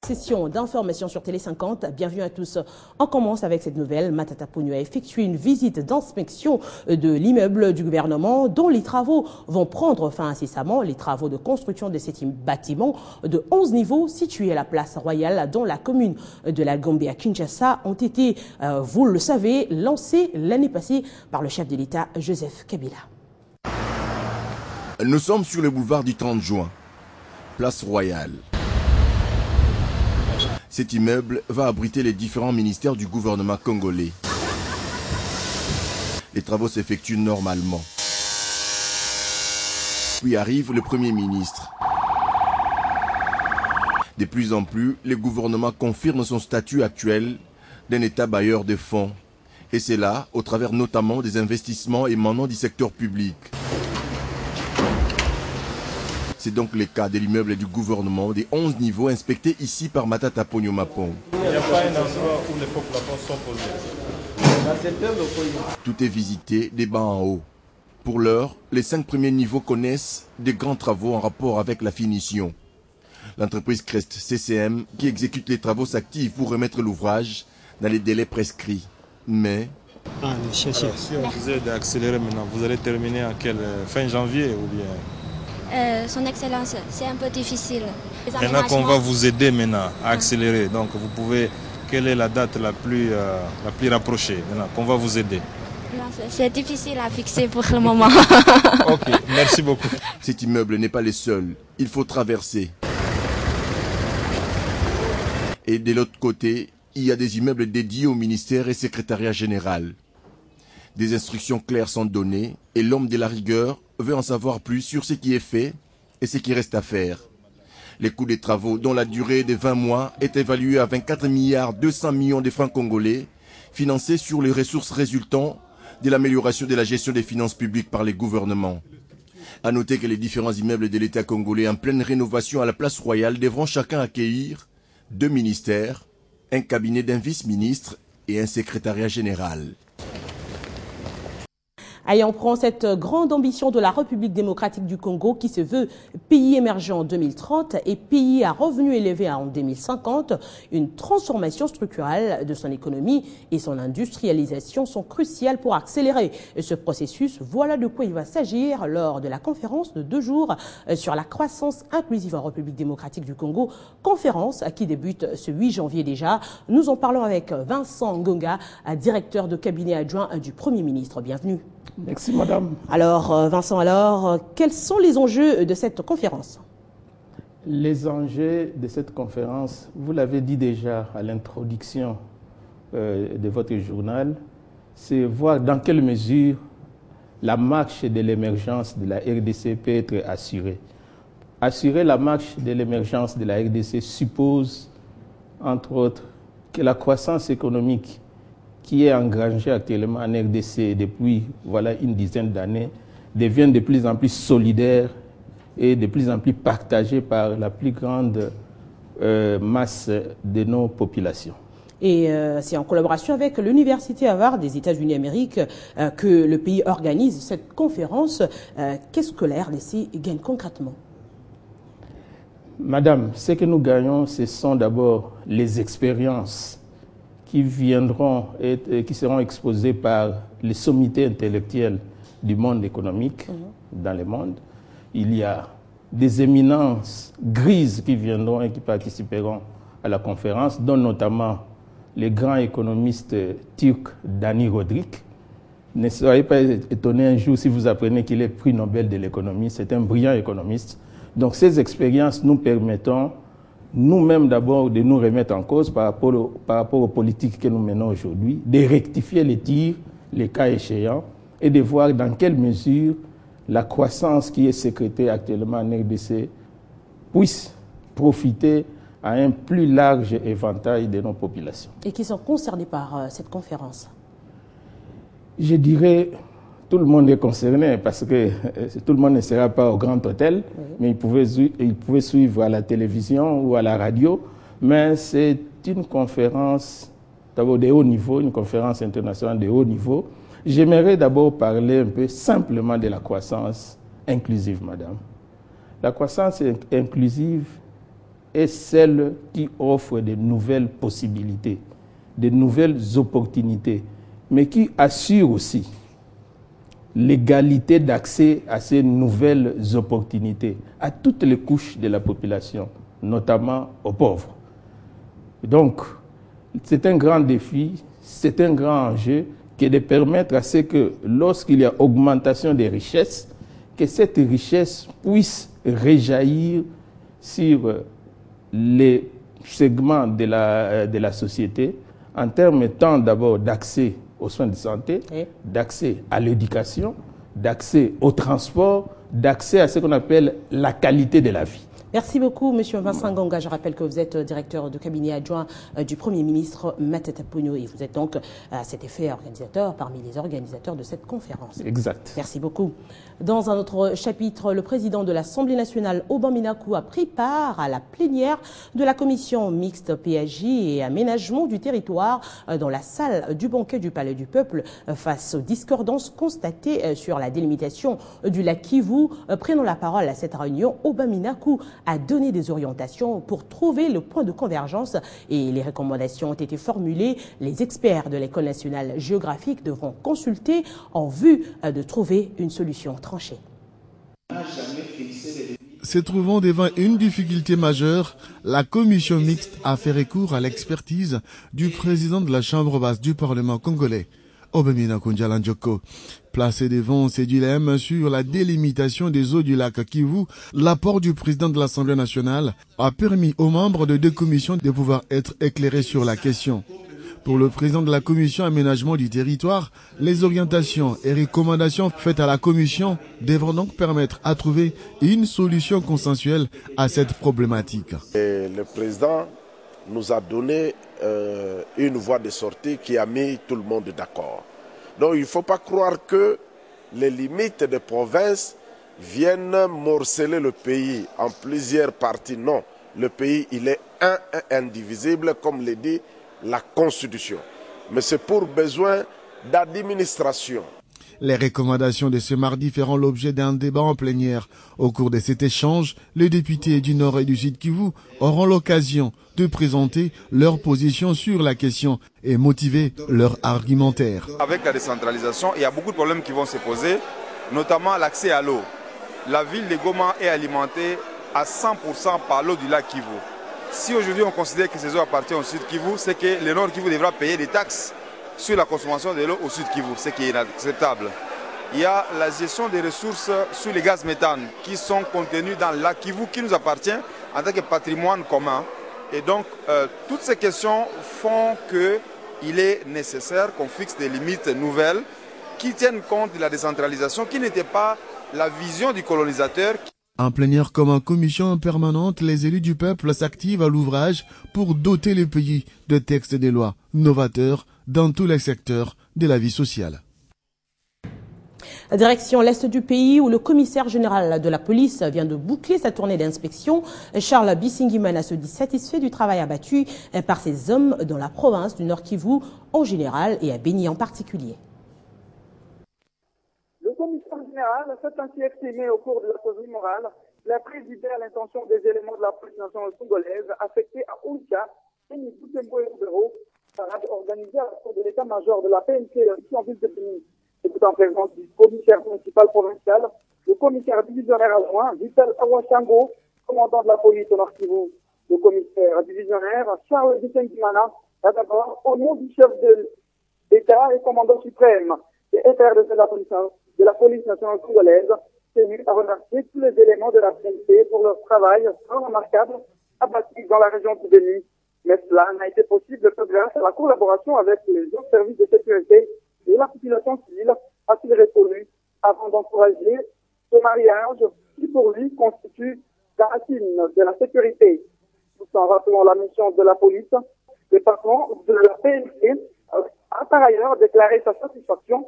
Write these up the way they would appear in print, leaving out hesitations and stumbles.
Session d'information sur Télé 50. Bienvenue à tous. On commence avec cette nouvelle. Matata Ponyo a effectué une visite d'inspection de l'immeuble du gouvernement dont les travaux vont prendre fin incessamment. Les travaux de construction de cet bâtiment de 11 niveaux situé à la place Royale dans la commune de la Gombe à Kinshasa ont été, vous le savez, lancés l'année passée par le chef de l'État Joseph Kabila. Nous sommes sur le boulevard du 30 juin, place Royale. Cet immeuble va abriter les différents ministères du gouvernement congolais. Les travaux s'effectuent normalement. Puis arrive le Premier ministre. De plus en plus, le gouvernement confirme son statut actuel d'un État bailleur de fonds. Et c'est là, au travers notamment des investissements émanant du secteur public. C'est donc le cas de l'immeuble du gouvernement des 11 niveaux inspectés ici par Matata Ponyo Mapon. Il n'y a pas un endroit où les faux plafonds sont posés. Tout est visité des bas en haut. Pour l'heure, les 5 premiers niveaux connaissent des grands travaux en rapport avec la finition. L'entreprise Crest CCM qui exécute les travaux s'active pour remettre l'ouvrage dans les délais prescrits. Mais... Alors, si on vous aide à accélérer maintenant, vous allez terminer à quelle fin janvier ou bien... Son Excellence, c'est un peu difficile. Maintenant qu'on va vous aider maintenant à accélérer, donc vous pouvez, quelle est la date la plus rapprochée maintenant qu'on va vous aider? C'est difficile à fixer pour le moment. Ok, merci beaucoup. Cet immeuble n'est pas le seul, il faut traverser. Et de l'autre côté, il y a des immeubles dédiés au ministère et secrétariat général. Des instructions claires sont données et l'homme de la rigueur veut en savoir plus sur ce qui est fait et ce qui reste à faire. Les coûts des travaux, dont la durée de 20 mois, est évaluée à 24 milliards 200 millions de francs congolais, financés sur les ressources résultant de l'amélioration de la gestion des finances publiques par les gouvernements. À noter que les différents immeubles de l'État congolais en pleine rénovation à la place Royale devront chacun accueillir 2 ministères, un cabinet d'un vice-ministre et un secrétariat général. Allez, on prend cette grande ambition de la République démocratique du Congo qui se veut pays émergent en 2030 et pays à revenus élevés en 2050. Une transformation structurelle de son économie et son industrialisation sont cruciales pour accélérer ce processus. Voilà de quoi il va s'agir lors de la conférence de 2 jours sur la croissance inclusive en République démocratique du Congo. Conférence qui débute ce 8 janvier déjà. Nous en parlons avec Vincent Ngonga, directeur de cabinet adjoint du Premier ministre. Bienvenue. Merci madame. Alors Vincent, quels sont les enjeux de cette conférence? Les enjeux de cette conférence, vous l'avez dit déjà à l'introduction de votre journal, c'est voir dans quelle mesure la marche de l'émergence de la RDC peut être assurée. Assurer la marche de l'émergence de la RDC suppose, entre autres, que la croissance économique qui est engrangé actuellement en RDC depuis une dizaine d'années, devient de plus en plus solidaire et de plus en plus partagé par la plus grande masse de nos populations. Et c'est en collaboration avec l'Université Harvard des États-Unis d'Amérique que le pays organise cette conférence. Qu'est-ce que la RDC gagne concrètement? Madame, ce que nous gagnons, ce sont d'abord les expériences qui viendront et qui seront exposés par les sommités intellectuelles du monde économique dans le monde. Il y a des éminences grises qui viendront et qui participeront à la conférence, dont notamment le grand économiste turc Dani Rodrik. Ne soyez pas étonnés un jour si vous apprenez qu'il est prix Nobel de l'économie. C'est un brillant économiste. Donc ces expériences nous permettent nous-mêmes d'abord de nous remettre en cause par rapport aux politiques que nous menons aujourd'hui, de rectifier les tirs, les cas échéants, et de voir dans quelle mesure la croissance qui est sécrétée actuellement en RDC puisse profiter à un plus large éventail de nos populations. Et qui sont concernés par cette conférence? Je dirais tout le monde est concerné parce que tout le monde ne sera pas au Grand Hôtel, mais il pouvait suivre à la télévision ou à la radio. Mais c'est une conférence d'abord de haut niveau, une conférence internationale de haut niveau. J'aimerais d'abord parler un peu simplement de la croissance inclusive, madame. La croissance inclusive est celle qui offre de nouvelles possibilités, de nouvelles opportunités, mais qui assure aussi l'égalité d'accès à ces nouvelles opportunités à toutes les couches de la population, notamment aux pauvres. Donc, c'est un grand défi, c'est un grand enjeu qui est de permettre à ce que lorsqu'il y a augmentation des richesses, que cette richesse puisse rejaillir sur les segments de la société en termes tant d'abord d'accès aux soins de santé, d'accès à l'éducation, d'accès au transport, d'accès à ce qu'on appelle la qualité de la vie. Merci beaucoup, M. Vincent Nganga. Je rappelle que vous êtes directeur de cabinet adjoint du Premier ministre Matata Ponyo et vous êtes donc à cet effet organisateur parmi les organisateurs de cette conférence. Exact. Merci beaucoup. Dans un autre chapitre, le président de l'Assemblée nationale, Oban Minakou, a pris part à la plénière de la commission mixte PAJ et aménagement du territoire dans la salle du banquet du Palais du Peuple face aux discordances constatées sur la délimitation du lac Kivu. Prenant la parole à cette réunion, Oban Minakou a donné des orientations pour trouver le point de convergence et les recommandations ont été formulées. Les experts de l'École nationale géographique devront consulter en vue de trouver une solution tranchée. Se trouvant devant une difficulté majeure, la commission mixte a fait recours à l'expertise du président de la Chambre basse du Parlement congolais, Oban Minakou Ndjalandjoko. Placé devant ces dilemmes sur la délimitation des eaux du lac Kivu, l'apport du président de l'Assemblée nationale a permis aux membres de deux commissions de pouvoir être éclairés sur la question. Pour le président de la commission aménagement du territoire, les orientations et recommandations faites à la commission devront donc permettre à trouver une solution consensuelle à cette problématique. Et le président nous a donné une voie de sortie qui a mis tout le monde d'accord. Donc il ne faut pas croire que les limites des provinces viennent morceler le pays en plusieurs parties. Non, le pays il est un et indivisible comme le dit la Constitution. Mais c'est pour besoin d'administration. Les recommandations de ce mardi feront l'objet d'un débat en plénière. Au cours de cet échange, les députés du Nord et du Sud Kivu auront l'occasion de présenter leur position sur la question et motiver leur argumentaire. Avec la décentralisation, il y a beaucoup de problèmes qui vont se poser, notamment l'accès à l'eau. La ville de Goma est alimentée à 100% par l'eau du lac Kivu. Si aujourd'hui on considère que ces eaux appartiennent au Sud Kivu, c'est que le Nord Kivu devra payer des taxes sur la consommation de l'eau au Sud Kivu, ce qui est inacceptable. Il y a la gestion des ressources sur les gaz méthane qui sont contenus dans le lac Kivu qui nous appartient en tant que patrimoine commun. Et donc, toutes ces questions font qu'il est nécessaire qu'on fixe des limites nouvelles qui tiennent compte de la décentralisation, qui n'était pas la vision du colonisateur. En plénière comme en commission permanente, les élus du peuple s'activent à l'ouvrage pour doter le pays de textes de loi novateurs dans tous les secteurs de la vie sociale. Direction l'Est du pays où le commissaire général de la police vient de boucler sa tournée d'inspection. Charles Bissingimana se dit satisfait du travail abattu par ses hommes dans la province du Nord Kivu en général et à Béni en particulier. Le commissaire général s'est ainsi exprimé au cours de la causerie morale. Il a présidé à l'intention des éléments de la police nationale congolaise affectés à Ouika, Béni, Boutembo et Roubero, parade organisée à la cour de l'état-major de la PNC ici en ville de Béni. C'est en présence du commissaire municipal provincial, le commissaire divisionnaire adjoint, Vital Awachango, commandant de la police au Nord Kivu. Le commissaire divisionnaire, Charles Bissingimana, a d'abord, au nom du chef de l'État et commandant suprême et FRDC de la police nationale congolaise, tenu à remercier tous les éléments de la PNC pour leur travail remarquable abattu dans la région de Béni. Mais cela n'a été possible que grâce à la collaboration avec les autres services de sécurité et la population civile a-t-il répondu avant d'encourager ce mariage qui pour lui constitue la racine de la sécurité. Tout en rappelant la mission de la police, le patron de la PNC a par ailleurs déclaré sa satisfaction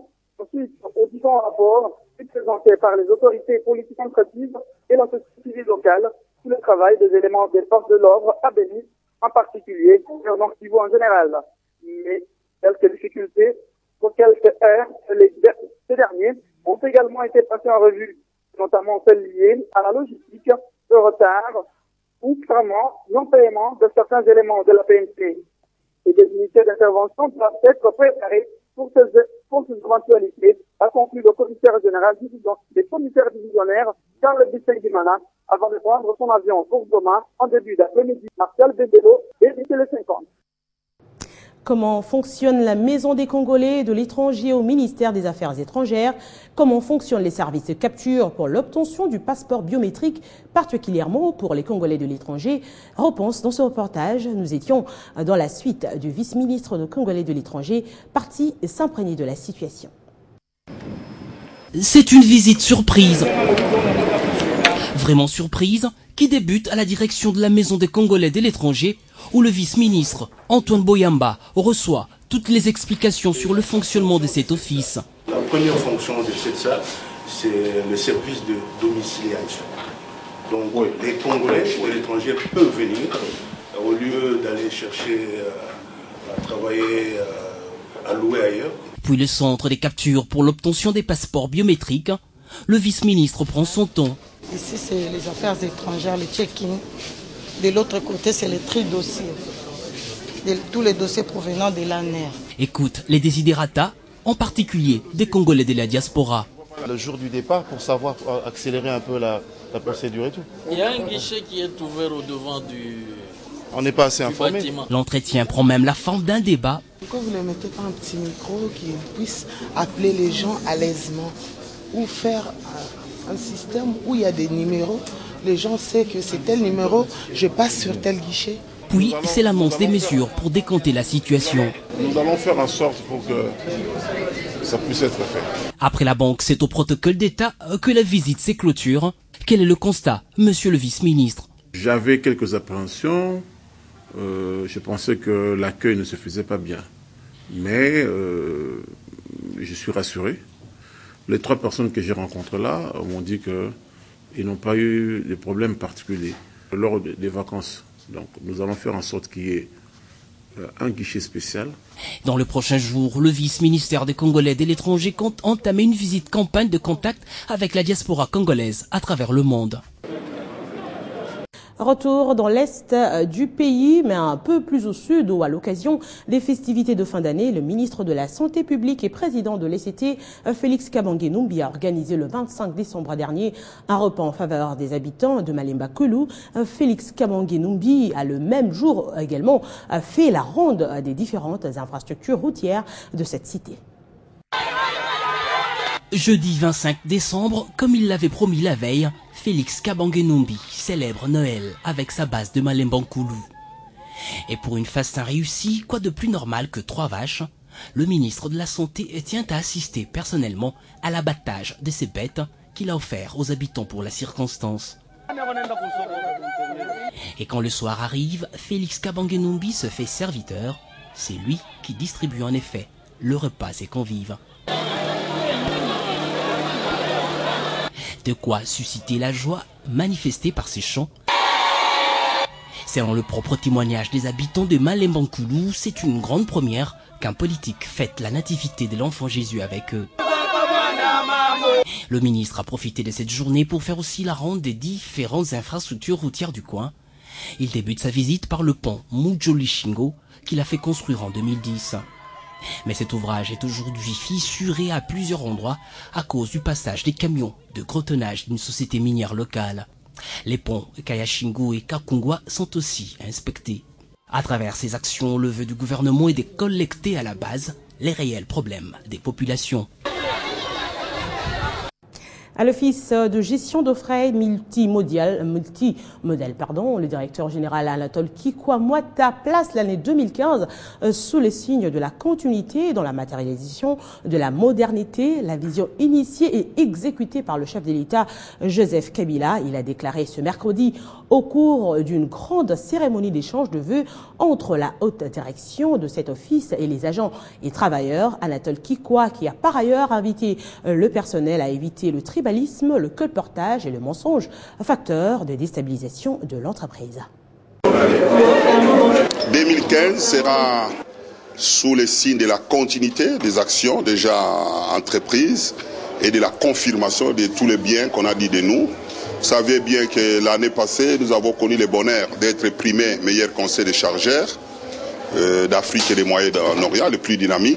suite aux différents rapports présentés par les autorités politiques administratives et la société civile locale sur le travail des éléments des forces de l'ordre à Béni en particulier et au Nord Kivu en général. Mais quelques difficultés pour quelques heures, ces derniers ont également été passés en revue, notamment celles liées à la logistique, le retard outrement non-paiement de certains éléments de la PNC. Et des unités d'intervention doivent être préparées pour ces éventualités, a conclu le commissaire général des commissaires divisionnaires Charles Bissey-Dimana avant de prendre son avion pour Goma en début d'après-midi. Martial Bendelo, évitez le 50. Comment fonctionne la Maison des Congolais de l'étranger au ministère des Affaires étrangères? Comment fonctionnent les services de capture pour l'obtention du passeport biométrique, particulièrement pour les Congolais de l'étranger? Réponse dans ce reportage. Nous étions dans la suite du vice-ministre de Congolais de l'étranger, parti s'imprégner de la situation. C'est une visite surprise. Vraiment surprise, qui débute à la direction de la Maison des Congolais de l'étranger, où le vice-ministre Antoine Boyamba reçoit toutes les explications sur le fonctionnement de cet office. La première fonction de cette salle, c'est le service de domiciliation. Donc les Congolais de l'étranger peuvent venir, au lieu d'aller chercher à travailler, à louer ailleurs. Puis le centre des captures pour l'obtention des passeports biométriques, le vice-ministre prend son temps. Ici, c'est les affaires étrangères, le check-in. De l'autre côté, c'est les tri-dossiers. Tous les dossiers provenant de l'ANER. Écoute les desiderata, en particulier des Congolais de la diaspora. Le jour du départ, pour savoir accélérer un peu la procédure et tout. Il y a un guichet qui est ouvert au devant du... On n'est pas assez informé. L'entretien prend même la forme d'un débat. Pourquoi vous ne mettez pas un petit micro qui puisse appeler les gens à l'aisement ou faire un système où il y a des numéros, les gens savent que c'est tel numéro, je passe sur tel guichet. Puis c'est l'annonce des mesures pour décompter la situation. Nous allons faire en sorte pour que ça puisse être fait. Après la banque, c'est au protocole d'État que la visite s'éclôture. Quel est le constat, monsieur le vice-ministre? J'avais quelques appréhensions. Je pensais que l'accueil ne se faisait pas bien. Mais je suis rassuré. Les 3 personnes que j'ai rencontrées là m'ont dit qu'ils n'ont pas eu de problèmes particuliers lors des vacances. Donc nous allons faire en sorte qu'il y ait un guichet spécial. Dans le prochain jour, le vice-ministère des Congolais de l'étranger compte entamer une visite campagne de contact avec la diaspora congolaise à travers le monde. Retour dans l'est du pays, mais un peu plus au sud, où à l'occasion des festivités de fin d'année, le ministre de la Santé publique et président de l'ECT, Félix Kabange-Numbi, a organisé le 25 décembre dernier un repas en faveur des habitants de Malemba Koulou. Félix Kabange-Numbi a le même jour également fait la ronde des différentes infrastructures routières de cette cité. Jeudi 25 décembre, comme il l'avait promis la veille, Félix Kabange-Numbi célèbre Noël avec sa base de Malemba Koulou. Et pour une Fastin réussie, quoi de plus normal que 3 vaches? Le ministre de la Santé tient à assister personnellement à l'abattage de ces bêtes qu'il a offert aux habitants pour la circonstance. Et quand le soir arrive, Félix Kabange-Numbi se fait serviteur. C'est lui qui distribue en effet le repas à ses convives. De quoi susciter la joie manifestée par ces chants. Selon le propre témoignage des habitants de Malemba Koulou, c'est une grande première qu'un politique fête la nativité de l'enfant Jésus avec eux. Le ministre a profité de cette journée pour faire aussi la ronde des différentes infrastructures routières du coin. Il débute sa visite par le pont Mujoli-Shingo qu'il a fait construire en 2010. Mais cet ouvrage est aujourd'hui fissuré à plusieurs endroits à cause du passage des camions de gros tonnage d'une société minière locale. Les ponts Kayashingo et Kakungwa sont aussi inspectés. À travers ces actions, le vœu du gouvernement est de collecter à la base les réels problèmes des populations. À l'Office de gestion de frais multimodal, le directeur général Anatole Kikwamwata place l'année 2015 sous les signes de la continuité dans la matérialisation de la modernité, la vision initiée et exécutée par le chef de l'État Joseph Kabila. Il a déclaré ce mercredi au cours d'une grande cérémonie d'échange de vœux entre la haute direction de cet office et les agents et travailleurs. Anatole Kikwa, qui a par ailleurs invité le personnel à éviter le tribalisme, le colportage et le mensonge, facteur de déstabilisation de l'entreprise. 2015 sera sous les signes de la continuité des actions déjà entreprises et de la confirmation de tous les biens qu'on a dit de nous Vous savez bien que l'année passée, nous avons connu le bonheur d'être primé meilleur conseil des chargeurs d'Afrique et des Moyen-Orient, le plus dynamique.